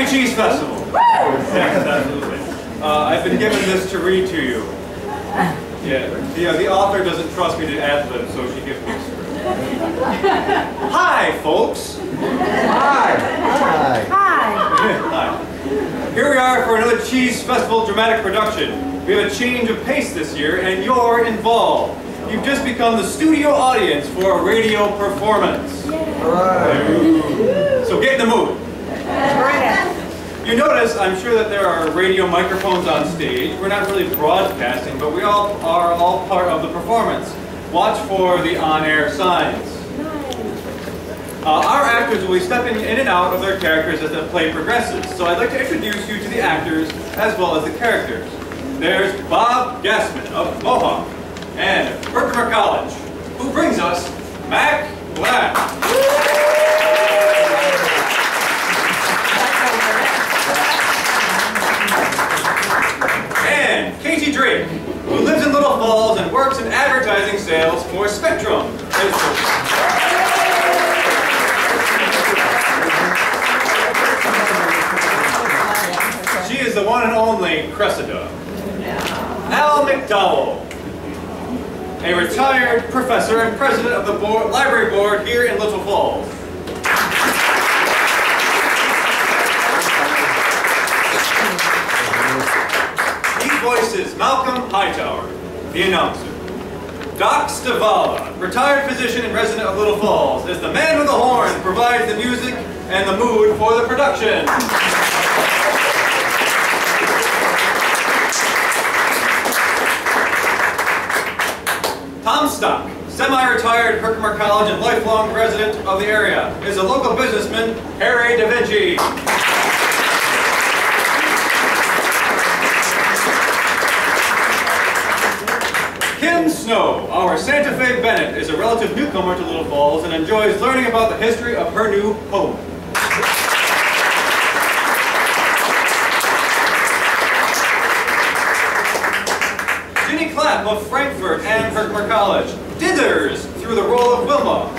Happy Cheese Festival. Yes, absolutely. I've been given this to read to you. Yeah, the author doesn't trust me to ad-lib, so she gives me a script. Hi, folks. Hi. Hi. Hi. Here we are for another Cheese Festival dramatic production. We have a change of pace this year, and you're involved. You've just become the studio audience for a radio performance. Right. So get in the mood. You notice, I'm sure that there are radio microphones on stage. We're not really broadcasting, but we all are part of the performance. Watch for the on-air signs. Our actors will be stepping in and out of their characters as the play progresses. So I'd like to introduce you to the actors as well as the characters. There's Bob Gassman of Mohawk and Herkimer College, who brings us Mac Blac. And Katie Drake, who lives in Little Falls and works in advertising sales for Spectrum. She is the one and only Cressida. Al McDowell, a retired professor and president of the library board here in Little Falls. He voices Malcolm Hightower, the announcer. Doc Stavala, retired physician and resident of Little Falls, is the man with the horn who provides the music and the mood for the production. Tom Stock, semi-retired Herkimer College and lifelong resident of the area, is a local businessman, Harry Da Vinci. Kim Snow, our Santa Fe Bennett, is a relative newcomer to Little Falls and enjoys learning about the history of her new home. Ginny Clapp of Frankfurt and Herkimer College dithers through the role of Wilma.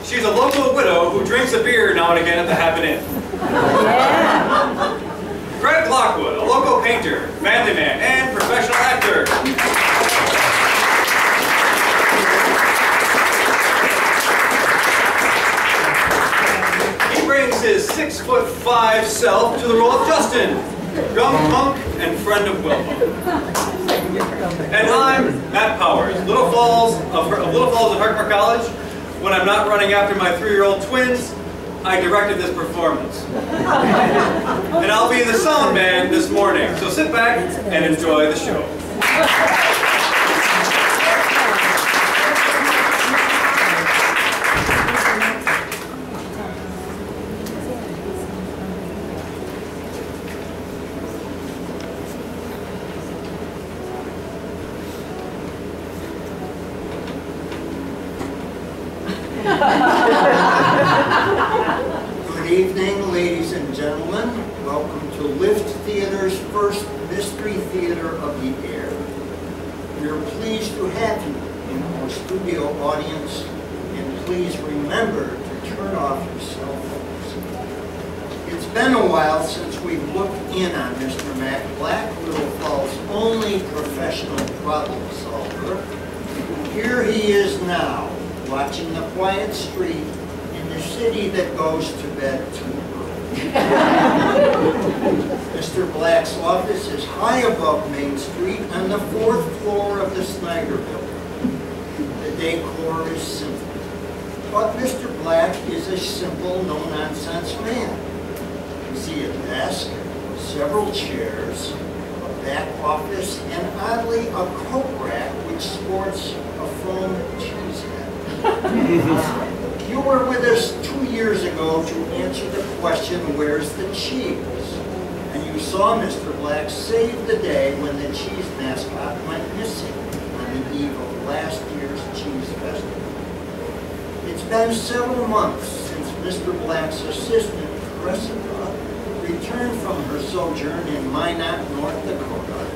She's a local widow who drinks a beer now and again at the Happen Inn. Craig Lockwood, a local painter, family man, and professional actor. His 6'5" self to the role of Justin, young punk and friend of Wilma. And I'm Matt Powers, Little Falls of Herkimer College. When I'm not running after my 3-year-old twins, I directed this performance. And I'll be the sound man this morning, so sit back and enjoy the show. Good evening, ladies and gentlemen. Welcome to Lift Theater's first Mystery Theater of the Air. We are pleased to have you in our studio audience, and please remember to turn off your cell phones. It's been a while since we've looked in on Mr. Mac Blac, Little Falls' only professional problem solver. Here he is now, watching the quiet street in the city that goes to bed too early. Mr. Black's office is high above Main Street on the 4th floor of the Snyder Building. The decor is simple, but Mr. Blac is a simple, no-nonsense man. You see a desk, several chairs, a back office, and oddly a coat rack which sports a foam cheese head. You were with us 2 years ago to answer the question, where's the cheese? And you saw Mr. Blac save the day when the cheese mascot went missing on the eve of last year's cheese festival. It's been several months since Mr. Black's assistant, Cressida, returned from her sojourn in Minot, North Dakota,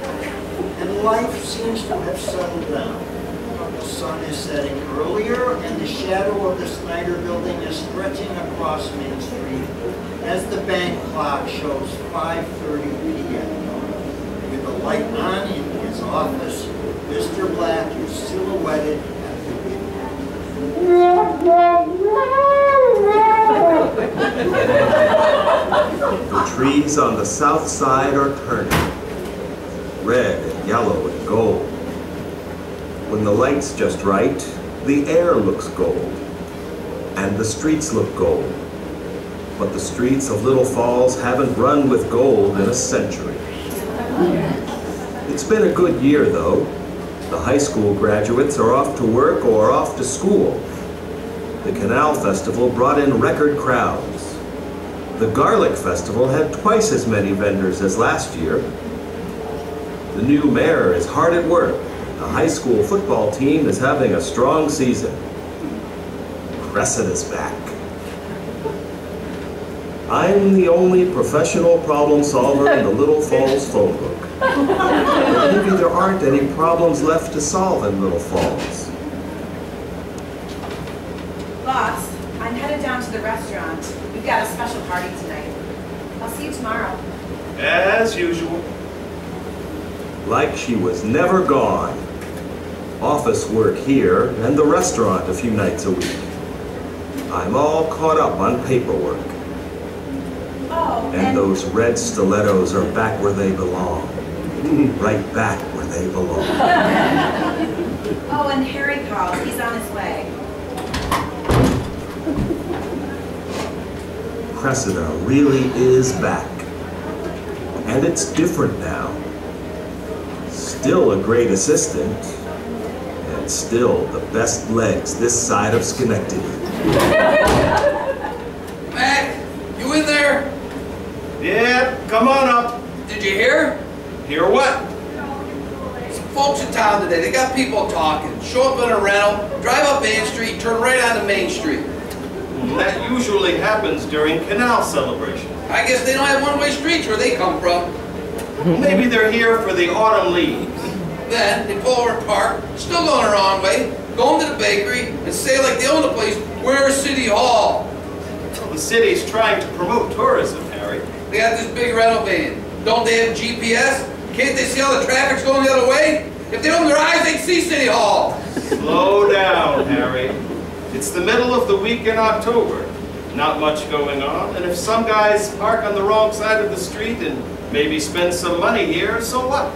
and life seems to have settled down. sun is setting earlier and the shadow of the Snyder building is stretching across Main Street as the bank clock shows 5:30 p.m. With the light on in his office, Mr. Blac is silhouetted at the window. The trees on the south side are turning, red and yellow and gold. When the light's just right, the air looks gold, and the streets look gold. But the streets of Little Falls haven't run with gold in a century. It's been a good year, though. The high school graduates are off to work or off to school. The Canal Festival brought in record crowds. The Garlic Festival had twice as many vendors as last year. The new mayor is hard at work. The high school football team is having a strong season. Cressida's back. I'm the only professional problem solver in the Little Falls phone book. But maybe there aren't any problems left to solve in Little Falls. Boss, I'm headed down to the restaurant. We've got a special party tonight. I'll see you tomorrow. As usual. Like she was never gone. Office work here and the restaurant a few nights a week. I'm all caught up on paperwork. Oh, And those red stilettos are back where they belong. Right back where they belong. Oh, and Harry called. He's on his way. Cressida really is back. And it's different now. Still a great assistant. And still the best legs this side of Schenectady. Mac, you in there? Yeah, come on up. Did you hear? Hear what? Some folks in town today, they got people talking. Show up in a rental, drive up Main Street, turn right onto Main Street. That usually happens during canal celebrations. I guess they don't have one-way streets where they come from. Maybe they're here for the autumn leaves. Then they pull over and park, still going the wrong way, go home to the bakery, and say like they own the place, where's City Hall? The city's trying to promote tourism, Harry. They got this big rental van. Don't they have GPS? Can't they see all the traffic's going the other way? If they open their eyes, they'd see City Hall. Slow down, Harry. It's the middle of the week in October. Not much going on, and if some guys park on the wrong side of the street and maybe spend some money here, so what?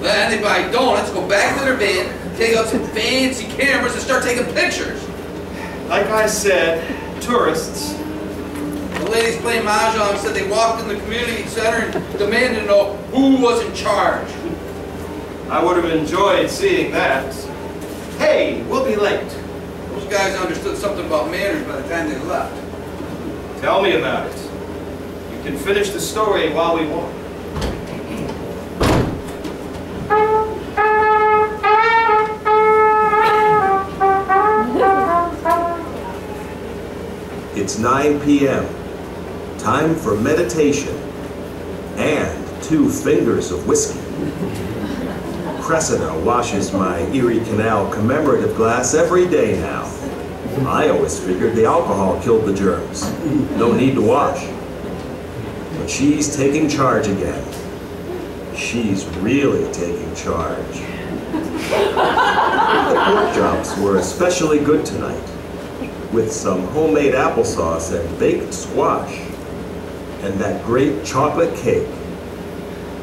Then they buy donuts, go back to their van, take out some fancy cameras and start taking pictures. Like I said, tourists. The ladies playing mahjong said they walked in the community center and demanded to know who was in charge. I would have enjoyed seeing that. Hey, we'll be late. Those guys understood something about manners by the time they left. Tell me about it. You can finish the story while we walk. It's 9 p.m. Time for meditation and 2 fingers of whiskey. Cressida washes my Erie Canal commemorative glass every day now. I always figured the alcohol killed the germs. No need to wash. But she's taking charge again. She's really taking charge. The pork chops were especially good tonight, with some homemade applesauce and baked squash, and that great chocolate cake.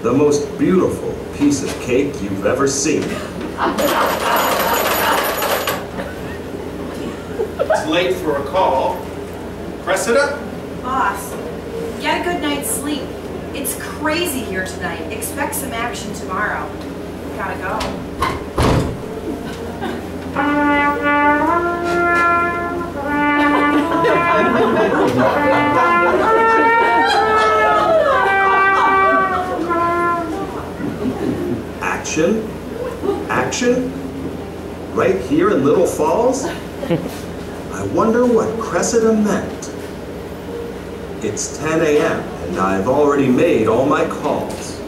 The most beautiful piece of cake you've ever seen. It's late for a call. Cressida? Boss, get a good night's sleep. It's crazy here tonight. Expect some action tomorrow. Gotta go. Action? Action? Right here in Little Falls? I wonder what Cressida meant. It's 10 a.m. and I've already made all my calls.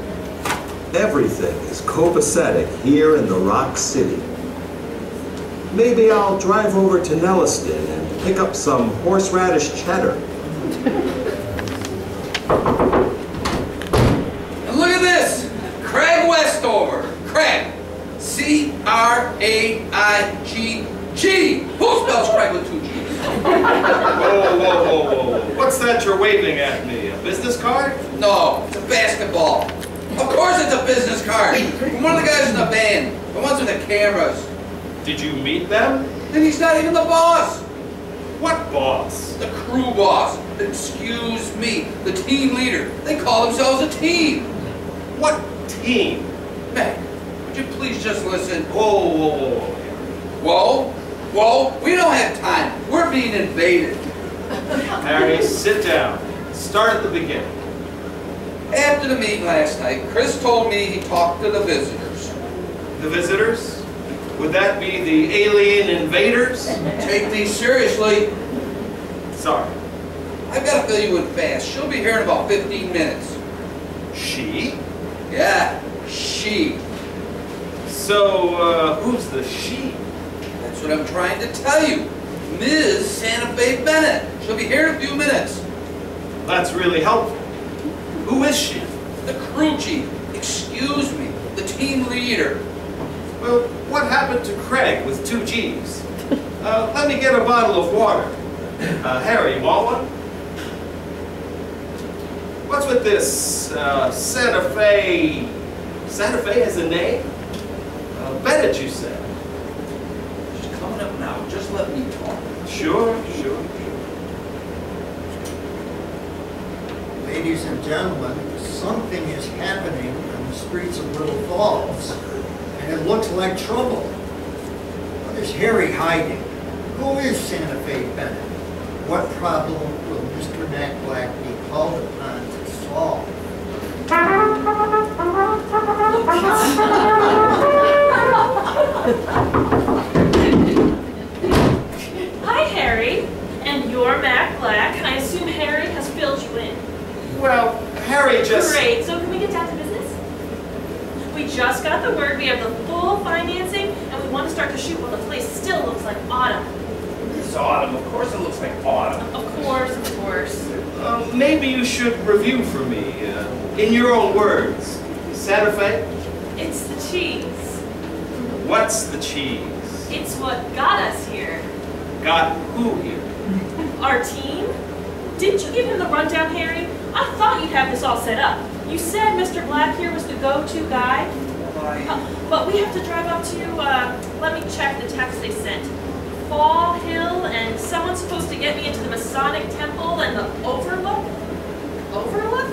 Everything is copacetic here in the Rock City. Maybe I'll drive over to Nelliston and pick up some horseradish cheddar. And look at this! Craig Westover. Craig. C-R-A-I-G-G. Who spells Craig with 2 G's? Whoa. What's that you're waving at me? A business card? No, it's a basketball. Of course it's a business card. From one of the guys in the band. The ones with the cameras. Did you meet them? And he's not even the boss. What boss? The crew boss. Excuse me. The team leader. They call themselves a team. What team? Mac, would you please just listen? Whoa. Whoa, we don't have time. We're being invaded. Harry, sit down. Start at the beginning. After the meeting last night, Chris told me he talked to the visitors. The visitors? Would that be the alien invaders? Take me seriously. Sorry. I've got to fill you in fast. She'll be here in about 15 minutes. She? Yeah, she. So, who's the she? That's what I'm trying to tell you. Ms. Santa Fe Bennett. She'll be here in a few minutes. That's really helpful. Who is she? The crew chief. Excuse me. The team leader. Well, what happened to Craig with 2 G's? Let me get a bottle of water. Harry, you want one? What's with this Santa Fe? Santa Fe has a name? Bennett, you said. She's coming up now. Just let me talk. Sure. Ladies and gentlemen, something is happening on the streets of Little Falls, and it looks like trouble. What is Harry hiding? Who is Santa Fe Bennett? What problem will Mr. Mac Blac be called upon to solve? Hi, Harry. And you're Mac Blac. I assume Harry has filled you in. Well, Harry just... Great. So can we get down to business? We just got the word. We have the full financing, and we want to start to shoot while the place still looks like autumn. It's autumn. Of course it looks like autumn. Of course. Maybe you should review for me, in your own words. Santa Fe? It's the cheese. What's the cheese? It's what got us here. Got who here? Our team? Didn't you give him the rundown, Harry? I thought you'd have this all set up. You said Mr. Black here was the go-to guy. But we have to drive up to, let me check the text they sent. Fall Hill, and someone's supposed to get me into the Masonic Temple and the Overlook? Overlook?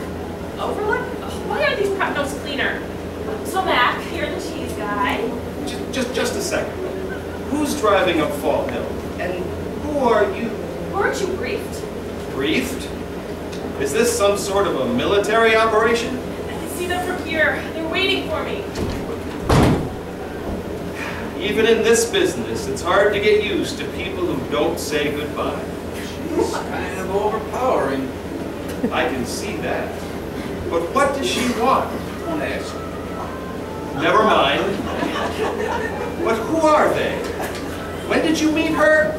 Why are these prep notes cleaner? So Mac, you're the cheese guy. Just a second. Who's driving up Fall Hill? And who are you? Weren't you briefed? Briefed? Is this some sort of a military operation? I can see them from here. They're waiting for me. Even in this business, it's hard to get used to people who don't say goodbye. She's kind of overpowering. I can see that. But what does she want? Don't ask. Never mind. But who are they? When did you meet her?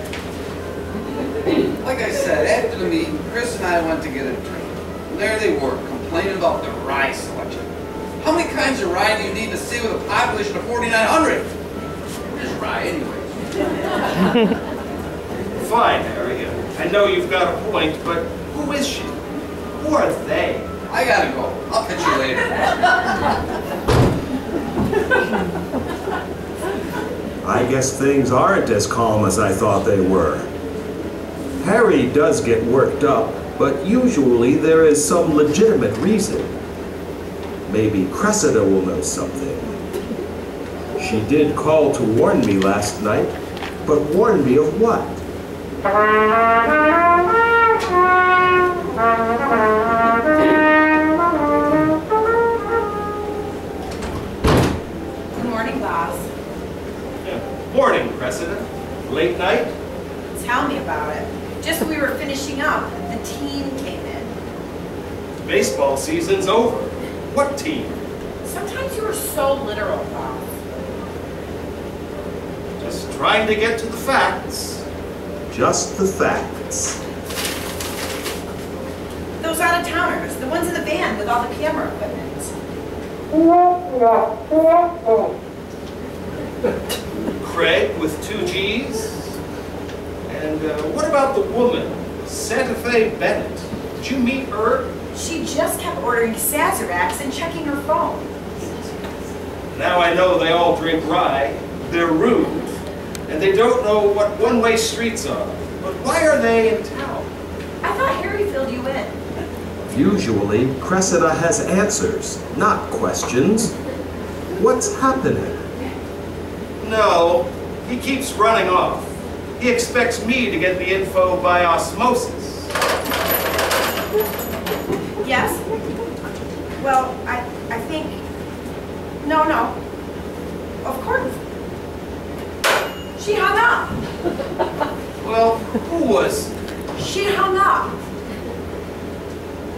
Like I said, after the meeting, Chris and I went to get a drink. And there they were, complaining about the rye selection. How many kinds of rye do you need to see with a population of 4,900? There's rye anyways. Fine, Harry. I know you've got a point, but who is she? Who are they? I gotta go. I'll catch you later. I guess things aren't as calm as I thought they were. Harry does get worked up, but usually there is some legitimate reason. Maybe Cressida will know something. She did call to warn me last night, but warn me of what? Good morning, boss. Morning, Cressida. Late night? Tell me about it. Just as we were finishing up, the team came in. Baseball season's over. What team? Sometimes you are so literal, boss. Just trying to get to the facts. Just the facts. Those out-of-towners, the ones in the van with all the camera equipment. Craig with 2 G's. And what about the woman, Santa Fe Bennett? Did you meet her? She just kept ordering Sazeracs and checking her phone. Now I know they all drink rye, they're rude, and they don't know what one-way streets are. But why are they in town? I thought Harry filled you in. Usually, Cressida has answers, not questions. What's happening? No, he keeps running off. He expects me to get the info by osmosis. Yes? Well, I think... No. Of course. She hung up. Well, who was? She hung up.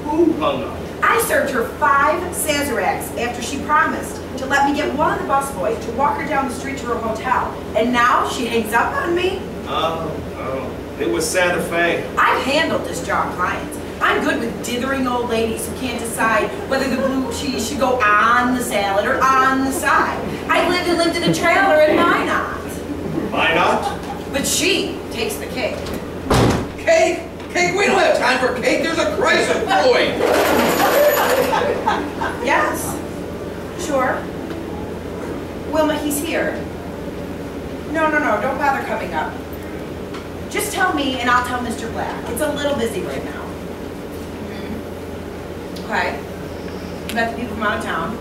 Who hung up? I served her 5 Sazeracs after she promised to let me get one of the busboys to walk her down the street to her hotel. And now she hangs up on me? Oh, it was Santa Fe. I've handled disjunct clients. I'm good with dithering old ladies who can't decide whether the blue cheese should go on the salad or on the side. I lived in a trailer in Minot. Minot? But she takes the cake. Cake? Cake? We don't have time for cake. There's a crisis brewing. Yes. Sure. Wilma, he's here. No, don't bother coming up. Just tell me and I'll tell Mr. Black. It's a little busy right now. Okay. Met the people from out of town.